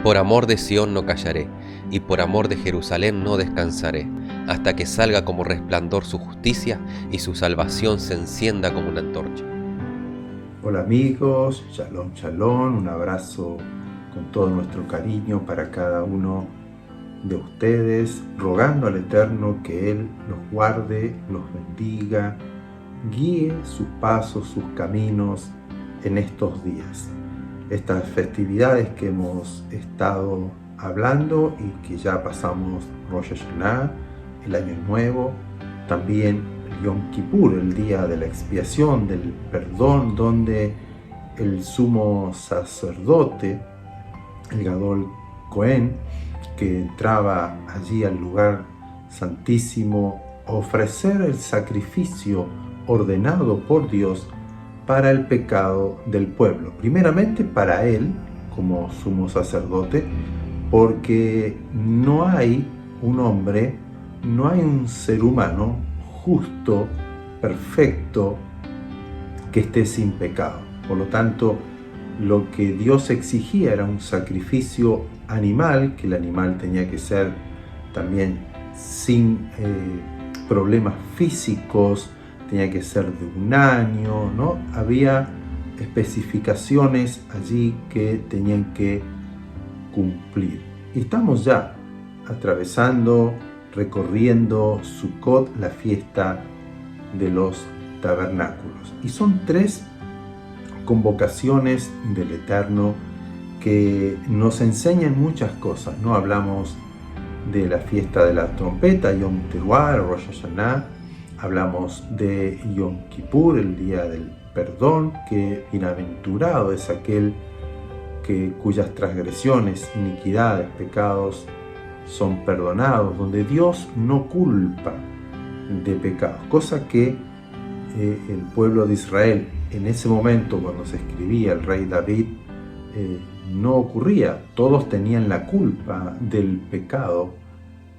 Por amor de Sión no callaré, y por amor de Jerusalén no descansaré, hasta que salga como resplandor su justicia y su salvación se encienda como una antorcha. Hola amigos, shalom, shalom, un abrazo con todo nuestro cariño para cada uno de ustedes, rogando al Eterno que Él los guarde, los bendiga, guíe sus pasos, sus caminos en estos días. Estas festividades que hemos estado hablando y que ya pasamos Rosh Hashanah, el Año Nuevo, también el Yom Kippur, el día de la expiación, del perdón, donde el sumo sacerdote, el Gadol Cohen, que entraba allí al lugar santísimo a ofrecer el sacrificio ordenado por Dios para el pecado del pueblo. Primeramente para él, como sumo sacerdote, porque no hay un hombre, no hay un ser humano justo, perfecto, que esté sin pecado. Por lo tanto, lo que Dios exigía era un sacrificio animal, que el animal tenía que ser también sin problemas físicos, tenía que ser de un año, ¿no? Había especificaciones allí que tenían que cumplir. Y estamos ya atravesando, recorriendo Sukkot, la fiesta de los tabernáculos. Y son 3 convocaciones del Eterno que nos enseñan muchas cosas, ¿no? Hablamos de la fiesta de la trompeta, Yom Teruah, Rosh Hashanah. Hablamos de Yom Kippur, el día del perdón, que bienaventurado es aquel cuyas transgresiones, iniquidades, pecados son perdonados, donde Dios no culpa de pecados, cosa que el pueblo de Israel en ese momento, cuando se escribía el rey David, no ocurría. Todos tenían la culpa del pecado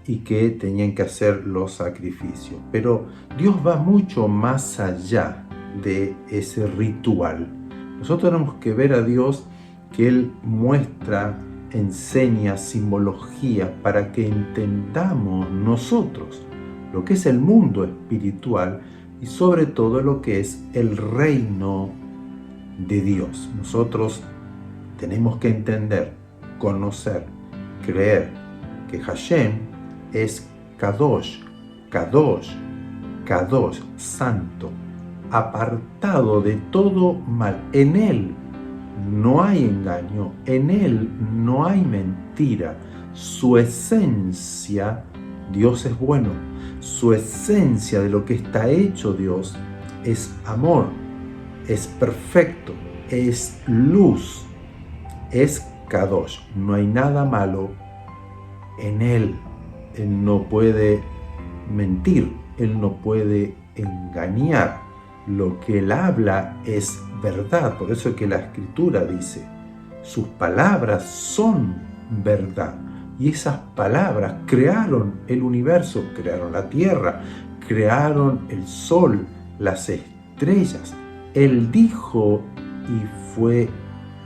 y que tenían que hacer los sacrificios. Pero Dios va mucho más allá de ese ritual. Nosotros tenemos que ver a Dios que Él muestra, enseña simbología para que entendamos nosotros lo que es el mundo espiritual y sobre todo lo que es el reino de Dios. Nosotros tenemos que entender, conocer, creer que Hashem es Kadosh, Kadosh, Kadosh, santo, apartado de todo mal. En Él no hay engaño, en Él no hay mentira. Su esencia, Dios es bueno. Su esencia de lo que está hecho Dios es amor, es perfecto, es luz, es Kadosh. No hay nada malo en Él. Él no puede mentir, Él no puede engañar. Lo que Él habla es verdad. Por eso es que la Escritura dice, sus palabras son verdad. Y esas palabras crearon el universo, crearon la tierra, crearon el sol, las estrellas. Él dijo y fue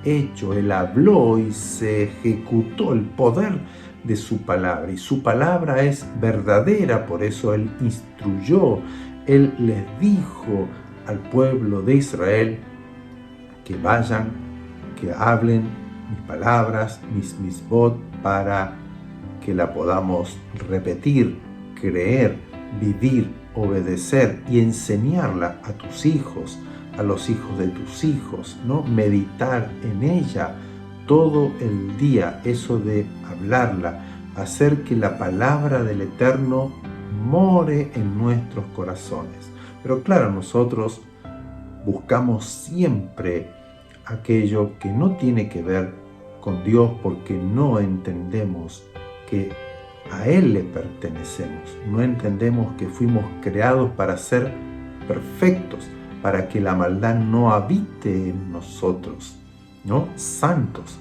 hecho, Él habló y se ejecutó el poder de su palabra. Y su palabra es verdadera, por eso Él instruyó, Él les dijo al pueblo de Israel que vayan, que hablen mis palabras, mis mitzvot, para que la podamos repetir, creer, vivir, obedecer y enseñarla a tus hijos, a los hijos de tus hijos, ¿no? Meditar en ella todo el día, eso de hablarla, hacer que la palabra del Eterno more en nuestros corazones. Pero claro, nosotros buscamos siempre aquello que no tiene que ver con Dios porque no entendemos que a Él le pertenecemos. No entendemos que fuimos creados para ser perfectos, para que la maldad no habite en nosotros, ¿no? Santos,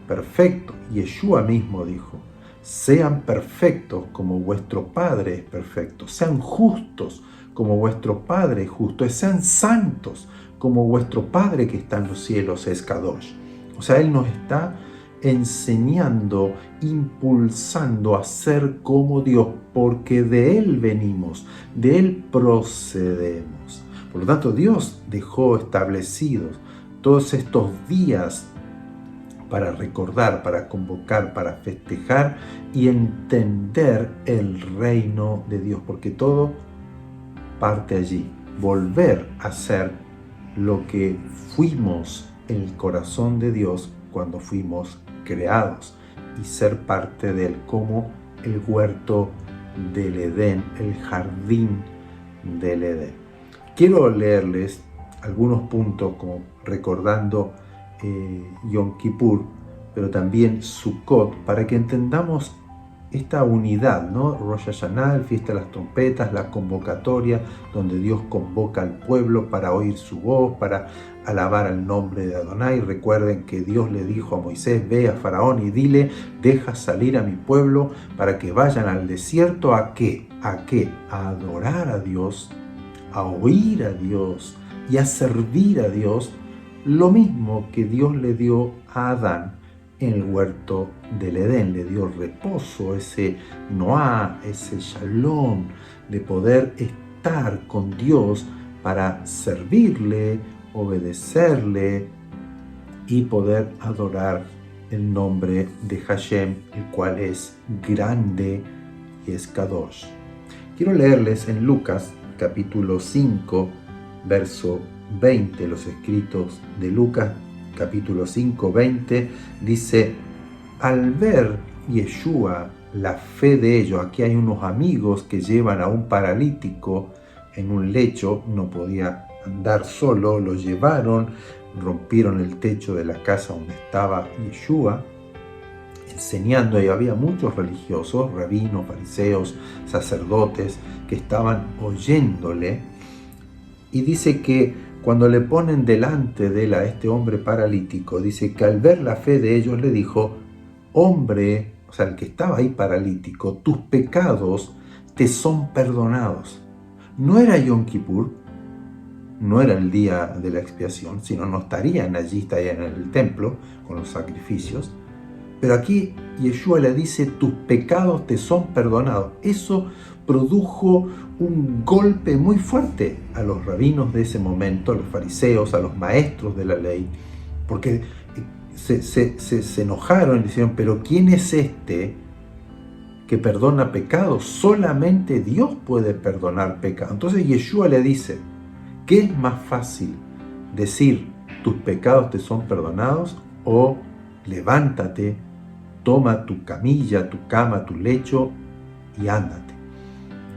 perfectos. Yeshua mismo dijo, sean perfectos como vuestro Padre es perfecto, sean justos como vuestro Padre es justo, sean santos como vuestro Padre que está en los cielos es Kadosh. O sea, Él nos está enseñando, impulsando a ser como Dios, porque de Él venimos, de Él procedemos. Por lo tanto, Dios dejó establecidos todos estos días para recordar, para convocar, para festejar y entender el reino de Dios, porque todo parte allí. Volver a ser lo que fuimos en el corazón de Dios cuando fuimos creados y ser parte de Él, como el huerto del Edén, el jardín del Edén. Quiero leerles algunos puntos como recordando Yom Kippur, pero también Sukkot, para que entendamos esta unidad, ¿no? Rosh Hashanah, el fiesta de las trompetas, la convocatoria, donde Dios convoca al pueblo para oír su voz, para alabar al nombre de Adonai. Recuerden que Dios le dijo a Moisés: ve a Faraón y dile, deja salir a mi pueblo para que vayan al desierto. ¿A qué? ¿A qué? A adorar a Dios, a oír a Dios y a servir a Dios, lo mismo que Dios le dio a Adán en el huerto del Edén. Le dio reposo, ese noá, ese shalom, de poder estar con Dios para servirle, obedecerle y poder adorar el nombre de Hashem, el cual es grande y es Kadosh. Quiero leerles en Lucas capítulo 5, verso 20, los escritos de Lucas, capítulo 5, 20, dice: al ver Yeshua la fe de ellos, aquí hay unos amigos que llevan a un paralítico en un lecho, no podía andar solo, lo llevaron, rompieron el techo de la casa donde estaba Yeshua enseñando, y había muchos religiosos, rabinos, fariseos, sacerdotes, que estaban oyéndole, y dice que cuando le ponen delante de él a este hombre paralítico, dice que al ver la fe de ellos le dijo: hombre, o sea, el que estaba ahí paralítico, tus pecados te son perdonados. No era Yom Kippur, no era el día de la expiación, sino no estarían allí, estarían en el templo con los sacrificios. Pero aquí Yeshua le dice: tus pecados te son perdonados. Eso produjo un golpe muy fuerte a los rabinos de ese momento, a los fariseos, a los maestros de la ley, porque se enojaron y dijeron: pero ¿quién es este que perdona pecados? Solamente Dios puede perdonar pecados. Entonces Yeshua le dice: ¿qué es más fácil? ¿Decir tus pecados te son perdonados? O levántate, toma tu camilla, tu cama, tu lecho y ándate.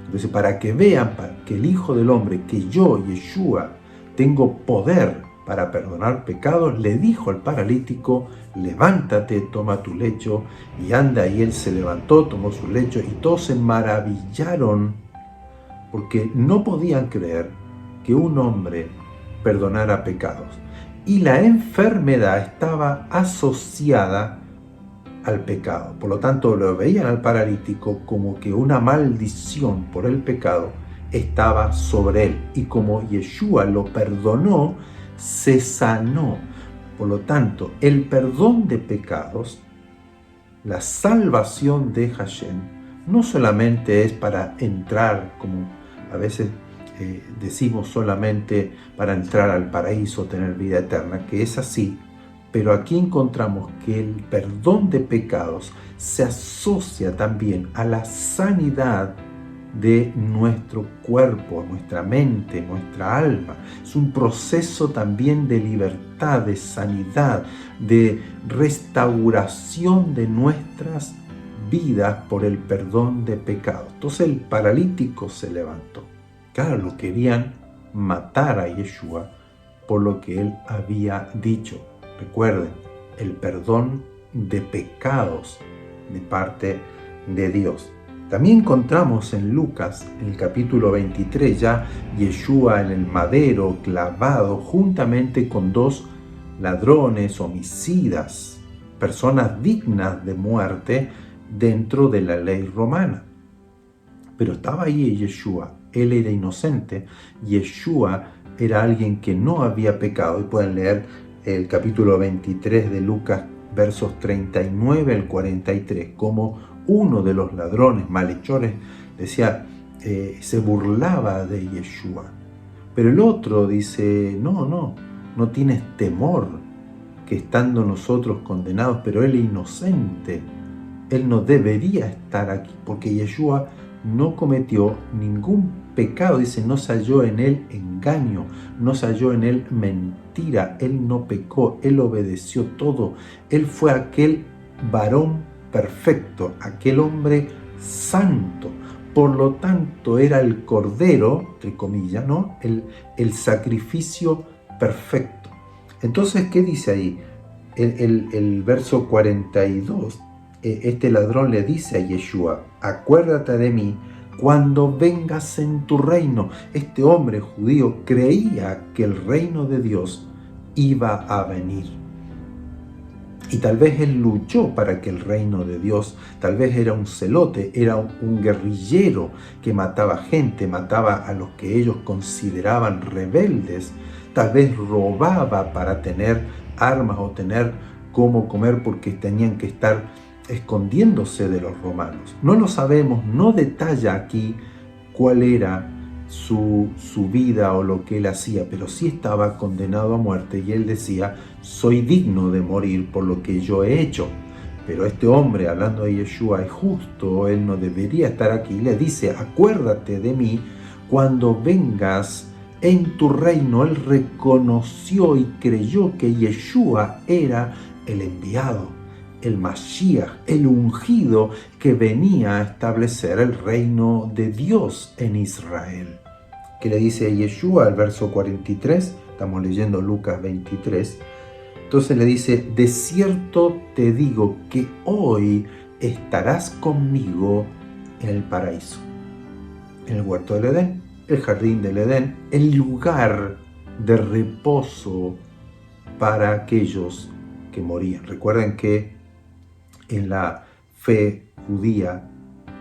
Entonces, para que vean que el Hijo del Hombre, que yo, Yeshua, tengo poder para perdonar pecados, le dijo al paralítico: levántate, toma tu lecho y anda. Y él se levantó, tomó su lecho, y todos se maravillaron porque no podían creer que un hombre perdonara pecados. Y la enfermedad estaba asociada al pecado. Por lo tanto, lo veían al paralítico como que una maldición por el pecado estaba sobre él. Y como Yeshua lo perdonó, se sanó. Por lo tanto, el perdón de pecados, la salvación de Hashem, no solamente es para entrar, como a veces decimos, solamente para entrar al paraíso, tener vida eterna, que es así. Pero aquí encontramos que el perdón de pecados se asocia también a la sanidad de nuestro cuerpo, nuestra mente, nuestra alma. Es un proceso también de libertad, de sanidad, de restauración de nuestras vidas por el perdón de pecados. Entonces el paralítico se levantó. Claro, lo querían matar a Yeshua por lo que él había dicho. Recuerden, el perdón de pecados de parte de Dios. También encontramos en Lucas, en el capítulo 23, ya Yeshua en el madero clavado juntamente con dos ladrones, homicidas, personas dignas de muerte dentro de la ley romana. Pero estaba ahí Yeshua, él era inocente. Yeshua era alguien que no había pecado, y pueden leer el capítulo 23 de Lucas versos 39 al 43, como uno de los ladrones malhechores decía, se burlaba de Yeshua. Pero el otro dice, no tienes temor que estando nosotros condenados, pero él es inocente, él no debería estar aquí, porque Yeshua no cometió ningún pecado, dice, no se halló en él engaño, no se halló en él mentira, él no pecó, él obedeció todo, él fue aquel varón perfecto, aquel hombre santo. Por lo tanto, era el cordero, entre comillas, ¿no? El sacrificio perfecto. Entonces, ¿qué dice ahí? El verso 42, este ladrón le dice a Yeshua, acuérdate de mí cuando vengas en tu reino. Este hombre judío creía que el reino de Dios iba a venir. Y tal vez él luchó para que el reino de Dios, tal vez era un celote, era un guerrillero que mataba gente, mataba a los que ellos consideraban rebeldes, tal vez robaba para tener armas o tener cómo comer porque tenían que estar escondiéndose de los romanos. No lo sabemos, no detalla aquí cuál era su vida o lo que él hacía, pero sí estaba condenado a muerte y él decía, soy digno de morir por lo que yo he hecho. Pero este hombre, hablando de Yeshua, es justo, él no debería estar aquí. Le dice, acuérdate de mí cuando vengas en tu reino. Él reconoció y creyó que Yeshua era el enviado, el Mashiach, el ungido que venía a establecer el reino de Dios en Israel. ¿Qué le dice Yeshua al verso 43? Estamos leyendo Lucas 23. Entonces le dice, de cierto te digo que hoy estarás conmigo en el paraíso. En el huerto del Edén, el jardín del Edén, el lugar de reposo para aquellos que morían. Recuerden que en la fe judía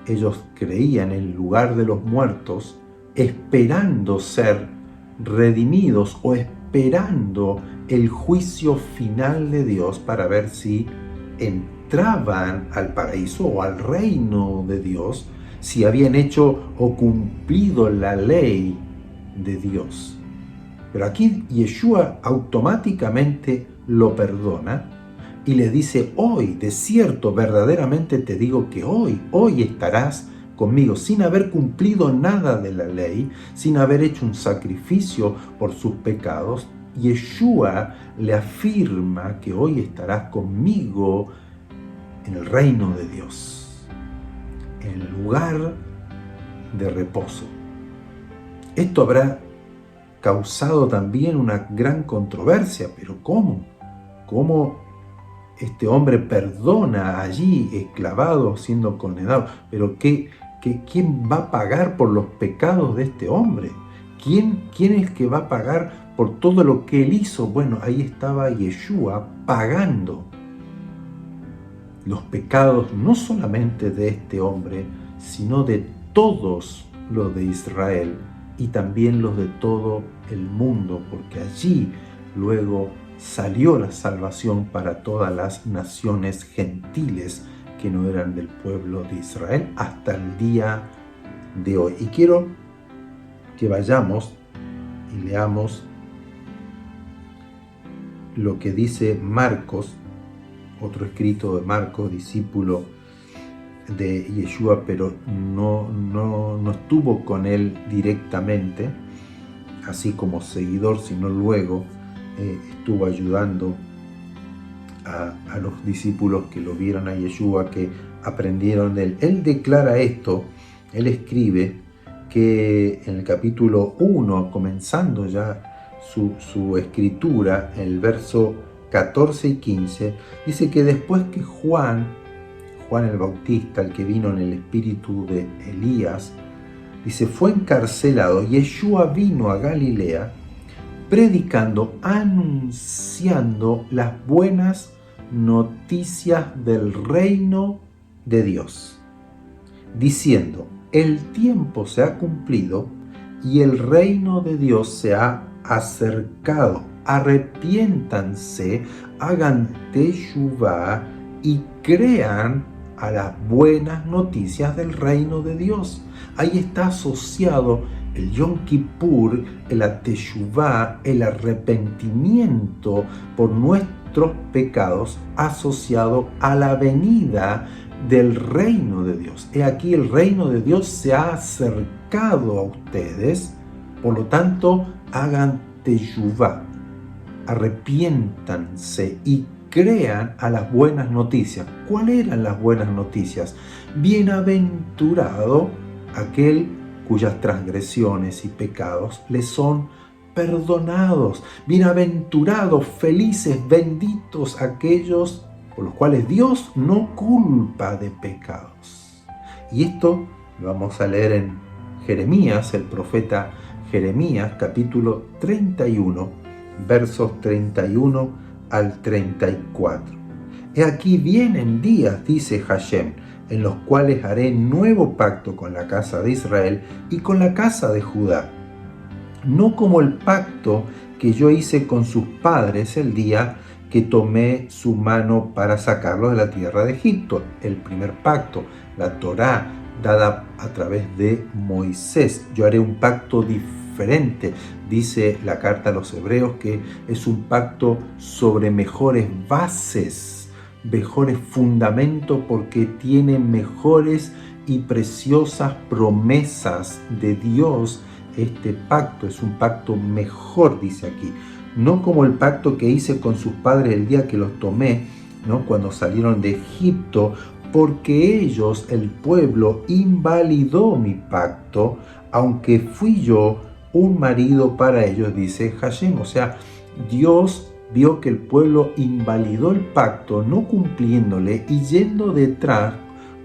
ellos creían en el lugar de los muertos, esperando ser redimidos o esperando el juicio final de Dios para ver si entraban al paraíso o al reino de Dios, si habían hecho o cumplido la ley de Dios. Pero aquí Yeshua automáticamente lo perdona y le dice, hoy, de cierto, verdaderamente te digo que hoy estarás conmigo, sin haber cumplido nada de la ley, sin haber hecho un sacrificio por sus pecados. Yeshua le afirma que hoy estarás conmigo en el reino de Dios, en el lugar de reposo. Esto habrá causado también una gran controversia, pero ¿cómo? ¿Cómo este hombre perdona allí, esclavado, siendo condenado? Pero ¿quién va a pagar por los pecados de este hombre? ¿Quién es el que va a pagar por todo lo que él hizo? Bueno, ahí estaba Yeshua pagando los pecados no solamente de este hombre, sino de todos los de Israel y también los de todo el mundo, porque allí luego salió la salvación para todas las naciones gentiles que no eran del pueblo de Israel hasta el día de hoy. Y quiero que vayamos y leamos lo que dice Marcos, otro escrito de Marcos, discípulo de Yeshua, pero no estuvo con él directamente, así como seguidor, sino luego estuvo ayudando a los discípulos que lo vieron a Yeshua, que aprendieron de él. Él declara esto, él escribe que en el capítulo 1, comenzando ya su escritura, en el verso 14 y 15, dice que después que Juan el Bautista, el que vino en el espíritu de Elías, dice, fue encarcelado, Yeshua vino a Galilea predicando, anunciando las buenas noticias del reino de Dios, diciendo, el tiempo se ha cumplido y el reino de Dios se ha acercado. Arrepiéntanse, hagan teshuvá y crean a las buenas noticias del reino de Dios. Ahí está asociado el Yom Kippur, el teshuvá, el arrepentimiento por nuestros pecados, asociado a la venida del reino de Dios. He aquí, el reino de Dios se ha acercado a ustedes, por lo tanto, hagan teshuvá, arrepiéntanse y crean a las buenas noticias. ¿Cuáles eran las buenas noticias? Bienaventurado aquel cuyas transgresiones y pecados le son perdonados. Bienaventurados, felices, benditos aquellos por los cuales Dios no culpa de pecados. Y esto lo vamos a leer en Jeremías, el profeta Jeremías, capítulo 31, versos 31 al 34. He aquí vienen días, dice Hashem, en los cuales haré nuevo pacto con la casa de Israel y con la casa de Judá, no como el pacto que yo hice con sus padres el día que tomé su mano para sacarlos de la tierra de Egipto. El primer pacto, la Torá, dada a través de Moisés. Yo haré un pacto diferente. Dice la carta a los hebreos que es un pacto sobre mejores bases, mejores fundamentos, porque tiene mejores y preciosas promesas de Dios. Este pacto es un pacto mejor, dice aquí. No como el pacto que hice con sus padres el día que los tomé, ¿no? Cuando salieron de Egipto, porque ellos, el pueblo, invalidó mi pacto, aunque fui yo un marido para ellos, dice Hashem. O sea, Dios vio que el pueblo invalidó el pacto, no cumpliéndole y yendo detrás,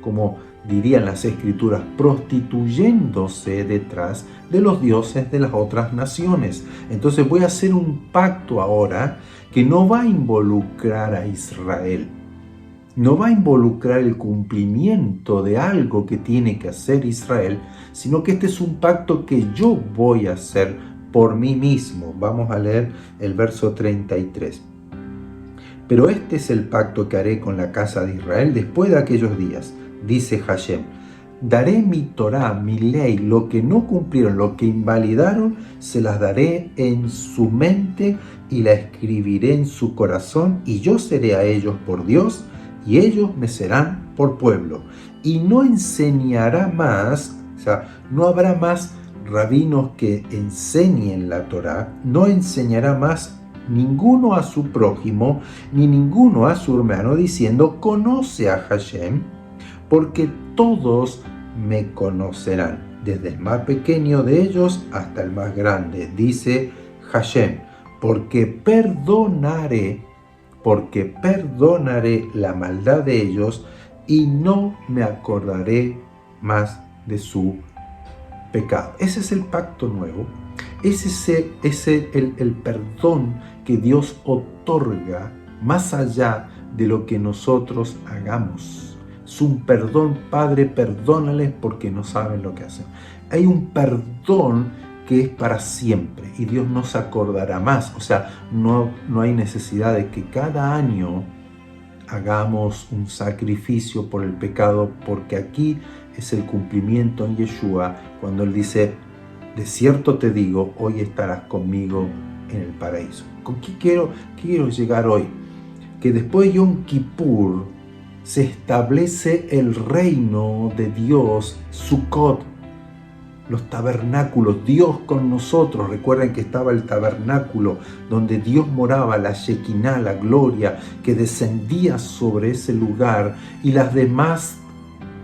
como dirían las escrituras, prostituyéndose detrás de los dioses de las otras naciones. Entonces voy a hacer un pacto ahora que no va a involucrar a Israel, no va a involucrar el cumplimiento de algo que tiene que hacer Israel, sino que este es un pacto que yo voy a hacer por mí mismo. Vamos a leer el verso 33. Pero este es el pacto que haré con la casa de Israel después de aquellos días, dice Hashem. Daré mi Torá, mi ley, lo que no cumplieron, lo que invalidaron, se las daré en su mente y la escribiré en su corazón, y yo seré a ellos por Dios, y ellos me serán por pueblo. Y no enseñará más, o sea, no habrá más rabinos que enseñen la Torá, no enseñará más ninguno a su prójimo, ni ninguno a su hermano, diciendo, conoce a Hashem, porque todos me conocerán, desde el más pequeño de ellos hasta el más grande, dice Hashem, porque perdonaré la maldad de ellos y no me acordaré más de su pecado. Ese es el pacto nuevo. Ese es el perdón que Dios otorga más allá de lo que nosotros hagamos. Es un perdón, Padre, perdónales porque no saben lo que hacen. Hay un perdón que es para siempre y Dios no se acordará más. O sea, no hay necesidad de que cada año hagamos un sacrificio por el pecado, porque aquí es el cumplimiento en Yeshua cuando Él dice, de cierto te digo, hoy estarás conmigo en el paraíso. ¿Con qué quiero llegar hoy? Que después de Yom Kippur se establece el reino de Dios, Sukkot, los tabernáculos, Dios con nosotros. Recuerden que estaba el tabernáculo donde Dios moraba, la Shekinah, la gloria que descendía sobre ese lugar, y las demás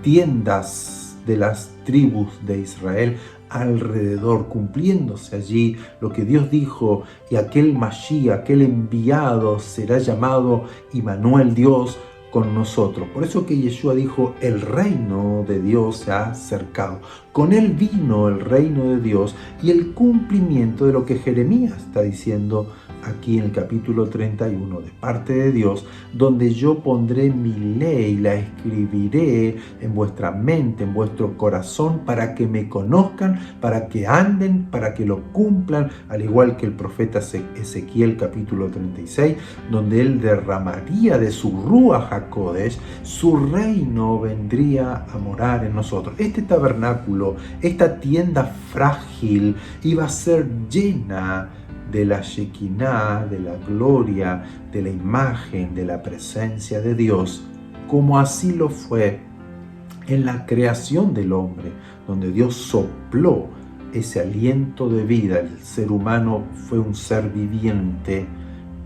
tiendas de las tribus de Israel alrededor, cumpliéndose allí lo que Dios dijo, y aquel Mashiach, aquel enviado, será llamado Immanuel, Dios con nosotros. Por eso que Yeshua dijo, el reino de Dios se ha acercado. Con él vino el reino de Dios y el cumplimiento de lo que Jeremías está diciendo aquí en el capítulo 31 de parte de Dios, donde yo pondré mi ley, la escribiré en vuestra mente, en vuestro corazón, para que me conozcan, para que anden, para que lo cumplan, al igual que el profeta Ezequiel capítulo 36, donde él derramaría de su Ruach HaKodesh, su reino vendría a morar en nosotros. Este tabernáculo, esta tienda frágil, iba a ser llena de la Shekinah, de la gloria, de la imagen, de la presencia de Dios, como así lo fue en la creación del hombre, donde Dios sopló ese aliento de vida. El ser humano fue un ser viviente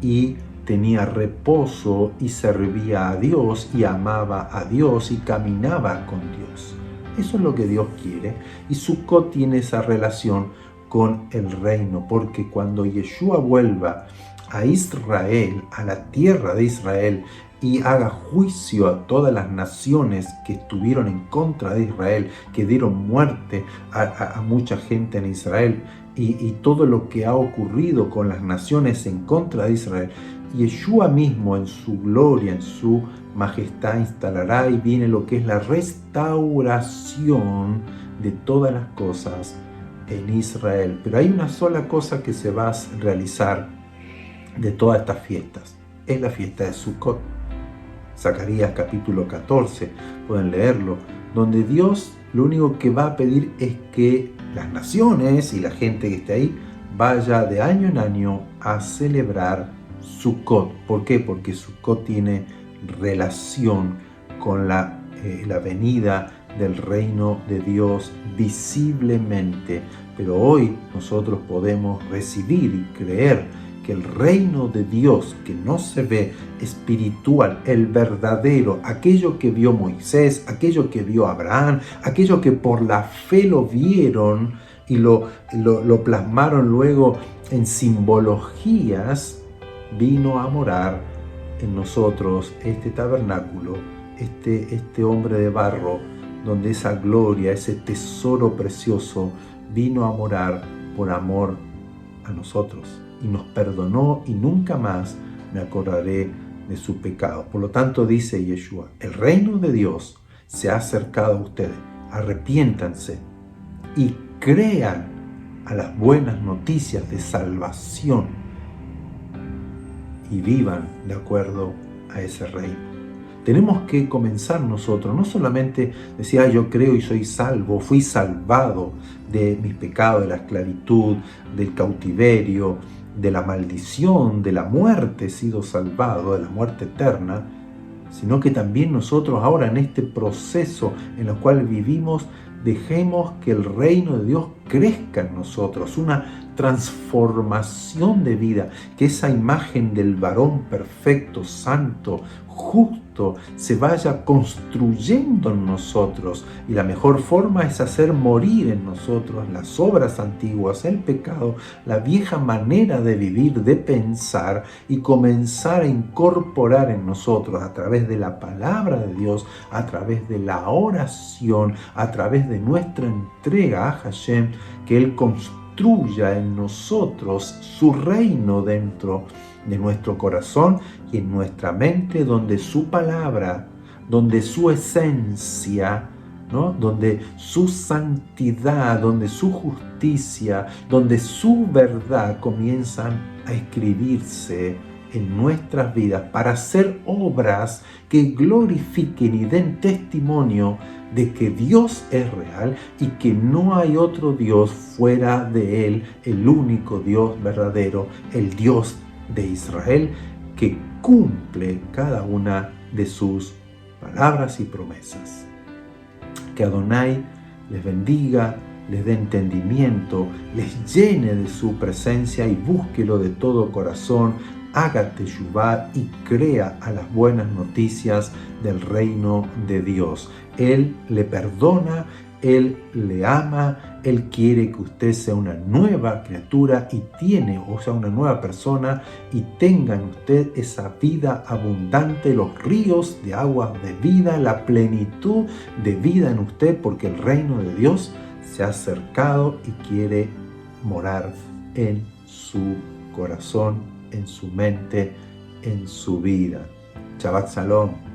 y tenía reposo y servía a Dios y amaba a Dios y caminaba con Dios. Eso es lo que Dios quiere, y Sukkot tiene esa relación con el reino, porque cuando Yeshua vuelva a Israel, a la tierra de Israel, y haga juicio a todas las naciones que estuvieron en contra de Israel, que dieron muerte a mucha gente en Israel, y todo lo que ha ocurrido con las naciones en contra de Israel, Yeshua mismo en su gloria, en su majestad instalará, y viene lo que es la restauración de todas las cosas en Israel. Pero hay una sola cosa que se va a realizar de todas estas fiestas, es la fiesta de Sukkot. Zacarías capítulo 14, pueden leerlo, donde Dios lo único que va a pedir es que las naciones y la gente que esté ahí vaya de año en año a celebrar Sukkot. ¿Por qué? Porque Sukkot tiene relación con la venida del reino de Dios visiblemente. Pero hoy nosotros podemos recibir y creer que el reino de Dios, que no se ve, espiritual, el verdadero, aquello que vio Moisés, aquello que vio Abraham, aquello que por la fe lo vieron y lo plasmaron luego en simbologías, vino a morar en nosotros, este tabernáculo, este hombre de barro, donde esa gloria, ese tesoro precioso, vino a morar por amor a nosotros y nos perdonó, y nunca más me acordaré de su pecado. Por lo tanto, dice Yeshua, el reino de Dios se ha acercado a ustedes. Arrepiéntanse y crean a las buenas noticias de salvación y vivan de acuerdo a ese reino. Tenemos que comenzar nosotros, no solamente decir, yo creo y soy salvo, fui salvado de mis pecados, de la esclavitud, del cautiverio, de la maldición, de la muerte, he sido salvado, de la muerte eterna, sino que también nosotros ahora en este proceso en el cual vivimos, dejemos que el reino de Dios crezca en nosotros, una transformación de vida, que esa imagen del varón perfecto, santo, justo, se vaya construyendo en nosotros. Y la mejor forma es hacer morir en nosotros las obras antiguas, el pecado, la vieja manera de vivir, de pensar, y comenzar a incorporar en nosotros a través de la palabra de Dios, a través de la oración, a través de nuestra entrega a Hashem, que Él construya en nosotros su reino dentro de nuestro corazón y en nuestra mente, donde su palabra, donde su esencia, ¿no? Donde su santidad, donde su justicia, donde su verdad comienzan a escribirse en nuestras vidas para hacer obras que glorifiquen y den testimonio de que Dios es real y que no hay otro Dios fuera de Él, el único Dios verdadero, el Dios de Israel, que cumple cada una de sus palabras y promesas. Que Adonai les bendiga, les dé entendimiento, les llene de su presencia y búsquelo de todo corazón, haga teshuvá y crea a las buenas noticias del reino de Dios. Él le perdona, Él le ama, Él quiere que usted sea una nueva criatura y o sea, una nueva persona y tenga en usted esa vida abundante, los ríos de aguas de vida, la plenitud de vida en usted, porque el reino de Dios se ha acercado y quiere morar en su corazón, en su mente, en su vida. Shabbat Shalom.